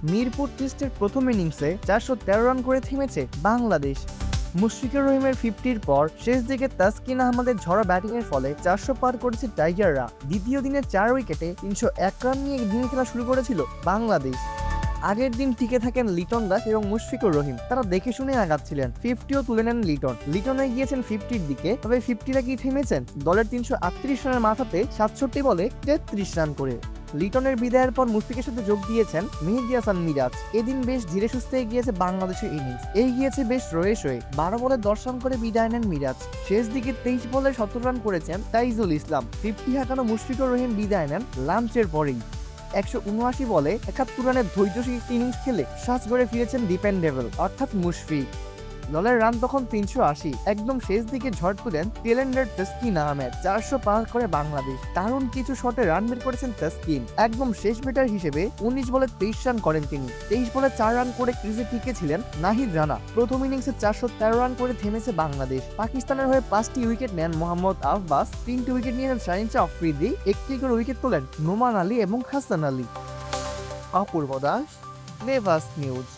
মিরপুর টেস্টের প্রথম ইনিংসে 413 রান করে থেমেছে বাংলাদেশ। মুশফিকুর রহিমের 50-র পর শেষ দিকে তাসকিন আহমেদের ঝড়ো ব্যাটিংয়ের ফলে 400 পার করেছে টাইগাররা। দ্বিতীয় দিনে 4 উইকেটে 301 রান নিয়ে দিন খেলা শুরু করেছিল বাংলাদেশ। আগের দিন টিকে থাকেন লিটন দাস এবং মুশফিকুর রহিম, তারা দেখে শুনে আগাচ্ছিলেন। 50ও তুলে নেন লিটনে গিয়েছেন 50-র দিকে, তবে 50রা কি থেমেছেন? দলের 338 রানের মাথাতে 67 বলে 33 রান করে। লিটনের বিদায়ের পর মুশফিকের সাথে যোগ দিয়েছেন মেহেদী হাসান মিরাজ। এদিন বেশ ধীরে সুস্থে এগিয়েছে বাংলাদেশের ইনিংস, এগিয়েছে বেশ রয়ে সয়ে। 12 বলে 10 রান করে বিদায় নেন মিরাজ। শেষ দিকে 23 বলে 17 রান করেছেন তাইজুল ইসলাম। 50 হাঁকানো মুশফিকুর রহিম বিদায় নেন লাঞ্চের পরেই। 179 বলে 71 রানের ধৈর্যশীল ইনিংস খেলে সাজঘরে ফিরেছেন ডিপেন্ডেবল অর্থাৎ মুশফিক। দলের রান তখন 380। একদম শেষ দিকে ঝড় তুলেন টেলেন্ডার তাসকিন আহমেদ। 400 পার করে বাংলাদেশ। দারুণ কিছু শটে রান বের করেছেন তাসকিন। একদম শেষ ব্যাটার হিসেবে 19 বলে 23 রান করেন তিনি। 23 বলে 4 রান করে ক্রিজে টিকেছিলেন নাহিদ রানা। প্রথম ইনিংসে 413 রান করে থেমেছে বাংলাদেশ। পাকিস্তানের হয়ে 5টি উইকেট নেন মোহাম্মদ আব্বাস, 3টি উইকেট নিয়েছেন শাহিন শাহ আফ্রিদি, 1টি করে উইকেট তোলেন নোমান আলী এবং হাসান আলী। অপূর্ব দাস, নেভাস নিউজ।